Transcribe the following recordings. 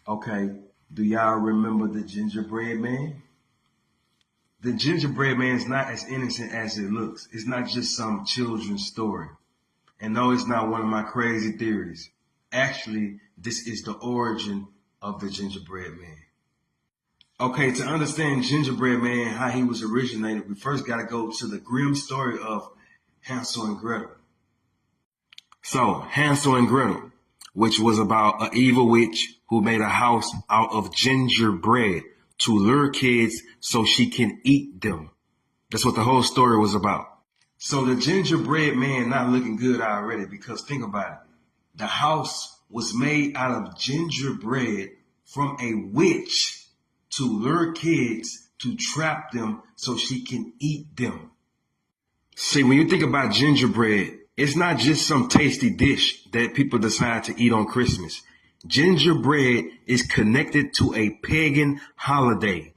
Okay, do y'all remember the gingerbread man? The gingerbread man is not as innocent as it looks. It's not just some children's story. And no, it's not one of my crazy theories. Actually, this is the origin of the gingerbread man. Okay, to understand gingerbread man, how he was originated, we first got to go to the grim story of Hansel and Gretel. So, Hansel and Gretel, which was about an evil witch who made a house out of gingerbread to lure kids so she can eat them. That's what the whole story was about. So the gingerbread man not looking good already, because think about it. The house was made out of gingerbread from a witch to lure kids to trap them so she can eat them. See, when you think about gingerbread, it's not just some tasty dish that people decide to eat on Christmas. Gingerbread is connected to a pagan holiday.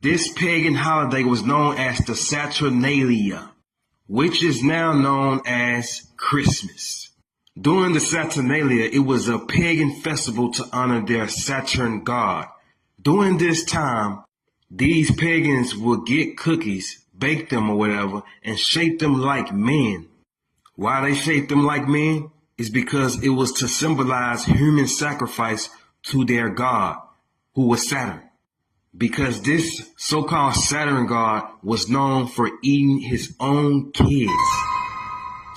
This pagan holiday was known as the Saturnalia, which is now known as Christmas. During the Saturnalia, it was a pagan festival to honor their Saturn god. During this time, these pagans would get cookies, bake them or whatever, and shape them like men. Why they shaped them like men is because it was to symbolize human sacrifice to their god, who was Saturn. Because this so-called Saturn god was known for eating his own kids.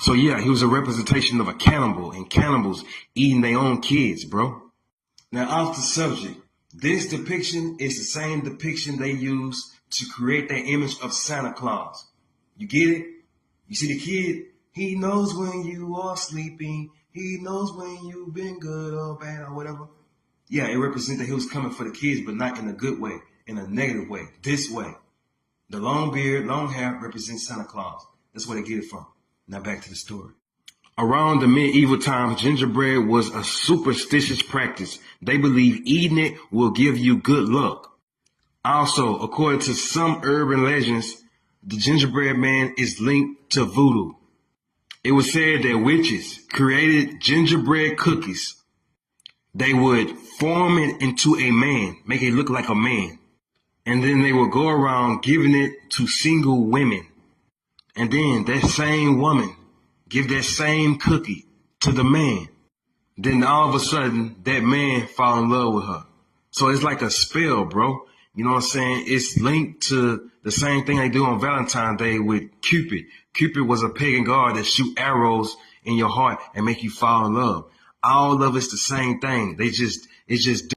So yeah, he was a representation of a cannibal, and cannibals eating their own kids, bro. Now off the subject, this depiction is the same depiction they use to create their image of Santa Claus. You get it? You see the kid? He knows when you are sleeping. He knows when you've been good or bad or whatever. Yeah, it represents that he was coming for the kids, but not in a good way, in a negative way, this way. The long beard, long hair represents Santa Claus. That's where they get it from. Now back to the story. Around the medieval times, gingerbread was a superstitious practice. They believed eating it will give you good luck. Also, according to some urban legends, the gingerbread man is linked to voodoo. It was said that witches created gingerbread cookies. They would form it into a man, make it look like a man. And then they would go around giving it to single women. And then that same woman give that same cookie to the man. Then all of a sudden, that man fall in love with her. So it's like a spell, bro. You know what I'm saying? It's linked to the same thing they do on Valentine's Day with Cupid. Cupid was a pagan god that shoot arrows in your heart and make you fall in love. All of it's the same thing. It's just